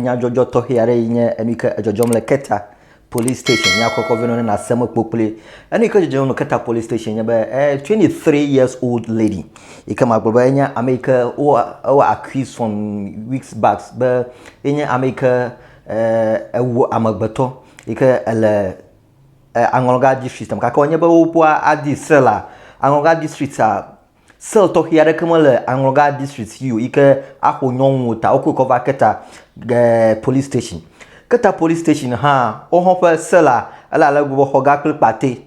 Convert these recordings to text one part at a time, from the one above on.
nya jojo to hiare nye enika jojom le Keta Police Station nya kokko veno na sema popule enika jojom no Keta Police Station nya be 23 years old lady ikama gboba nya America o accused from weeks back be nya America ewo amagbeto ika ele Angolga district am ka onye be wo po adi sela Angolga district sel to hiare kama le Angolga district you ike akonyonwo ta okokover Keta police station Keta police station ha o hofa sela ala la go hoga kle pate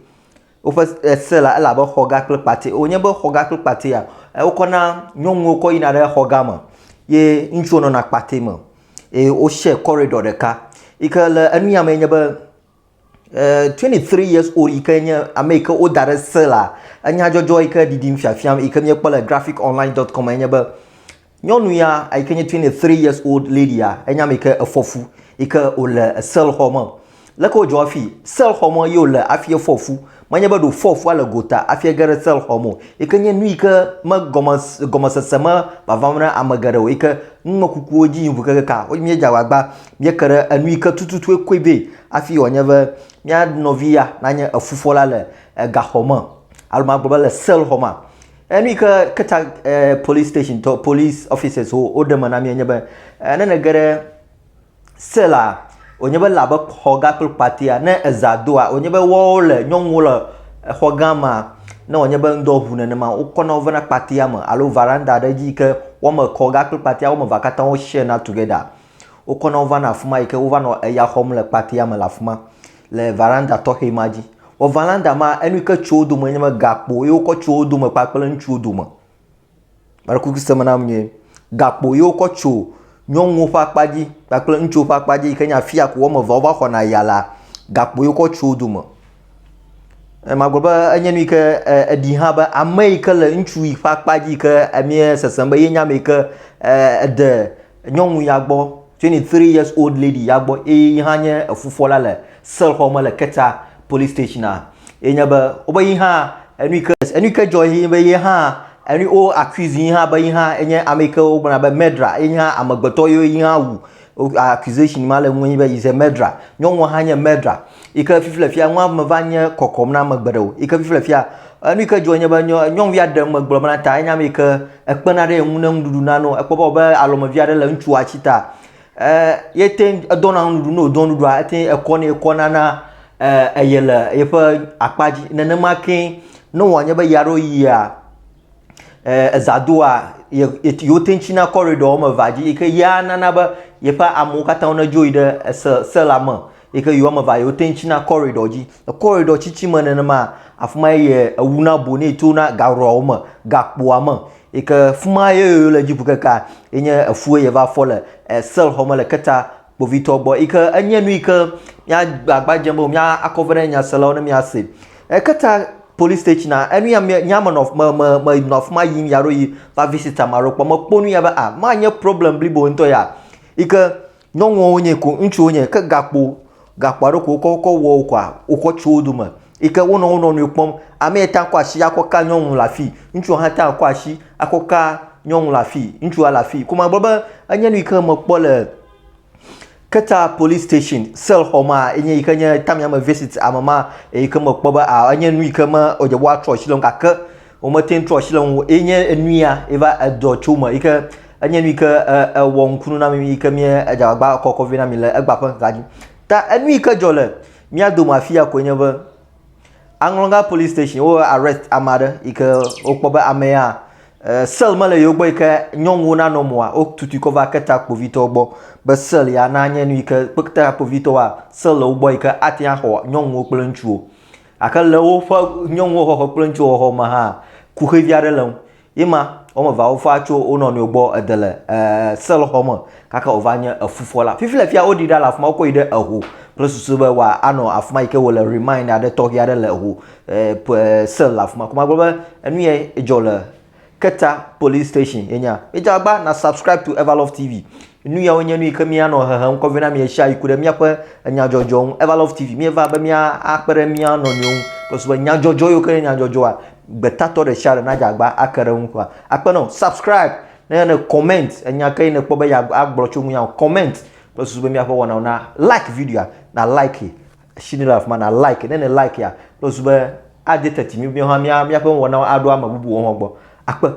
o fa sela ala ba hoga kle pate onye be hoga kle pate ya o kona nyonwo ko ina re hoga ma ye nchu no na pate ma o share corridor de ka ike le anu ya menye be 23 years old ikenya America o dare sela anya jojo ike didim fiafiam ikenya kpole graphiconline.com anya be nyonu ya ikenya 23 years old lady ya enya make afofu ike ole sel homo lako jofi sel homo yo le afie fofu manya be do fofu ala gota afie gare sel homo ikenya nu ike ma gomasasama bavamna amagare ike nmakuku oji yimbuka ka o mi jawagba mi kare anu ike tututu ekwebe afie onyebe mia novia nanya afufola le gahoma alma global sel homa enika Keta police station to police officers o demana mi nyebe na gare sela onyebe laba hoga pul patia na ezadoa onyebe wole nyonwola hogama na onyebe ndo huna na ma ukona ovana patia ma alo varanda da jike wo ma hoga pul patia wo ma vakata o share na together ukona ovana afuma ike ovana ya homle patia ma lafuma le varanda to himaji o varanda ma enika chodo mo nyama gakpo yo ko chodo mo papelen chodo mo baraku kisema na mnye gakpo yo ko cho nyonwo papaji papelen cho papaji kenya fia ko mo vova hona yala gakpo yo ko chodo mo magoba anyanu ke edi ha ba america le nchui papaji ke amie sesamba yenya meka de nyonwo yagbo 23 years old lady yagbo hanye afufola le sel homa le Keta police station enya ba obayi ha enuka joy be ha enu o accuse ha ba ha enya America o bana ba medra enya amagbeto yo ha wu accusation male nwen be is a medra nyonwo hanya medra ika fiflafia nwa mavanya kokom na magbedo ika fiflafia enuka joy nya ba nyon wi adam magblo na ta enya America ekpenare enwuna ndudu na no ekpoba ba alomavia de la nchu achita yeten adona ndudu no donu dua eten ekona na ayela yefa akpaji nanama kin no wanya ba yaro yia azadua yotenchina corridor ma vaji ike ya nana ba yefa amukata ona joide selama ike yo ma va yotenchina corridor ji corridor chichi manama afuma ye awuna boni tuna garo ma gakpo ama ike fuma ye le jibuka ka enye afuwe ye va fole sel homa le Keta bovito bo ike anyenu ike ya agbajembo mya akovere nya selo na mya se Keta police station na enu ya nyama of ma yim yaro yi va visitor marokpo ma ponu ya ba ma nya problem blibo nto ya ike nyonwo onye ko nchu onye ka gakpo aroko ko wo kwa uko choduma ike wono no pom ameta kwa shi akoka nyonwo lafi nchu ha ta kwa shi akoka nyonwo lafi nchu ala fi kuma baba anyenu ike mo pole Keta police station sel homa enye ikanya tamya ma visit amama ikama kpoba anya nu ikama oje wa troshilon kaka o matin troshilon enye enua eva ado chuma ika anya nu ika won kunu na mi ikamie ajagba kokko vina mi le agba pan gaji ta enu ika jole mi ado mafia ko enye ba Anglonga police station o arrest amada ika okpoba amea sel male yo boy ka nyonwo na no moa o tutu cover Keta povito ogbo ba sel ya na anya nu ka Keta povito wa sel o boy ka atia ho nyonwo kplanchuo aka le wo fa nyonwo ho kplanchuo ho ma ha ku heviare lon ima o ma va o fa cho o no no ogbo edele sel ho ma kaka o vanya afufola fifilafia o dida la fuma ko ide ahu plus so ba wa ano afuma ike wo le reminder de to hiare le ahu sel la fuma kuma gbo enu ye ejole Keta police station enya ejagba na subscribe to Everlove TV nu ya onye nu ikami ano haha nkovena mi sha ikude mi akwa enya jojo Everlove TV mi eva ba mi akpere mi ano nyu plus ba nya jojo yo kere nya jojo a betato de share na jagba akere nkwa akpe no subscribe na comment enya kai na kpoba ya agbrocho mu ya comment plus so be me akwa na like video na like shini life man na like then like ya plus so be ade 30 mi akwa wona ado ama bubu wo ho gbo akpa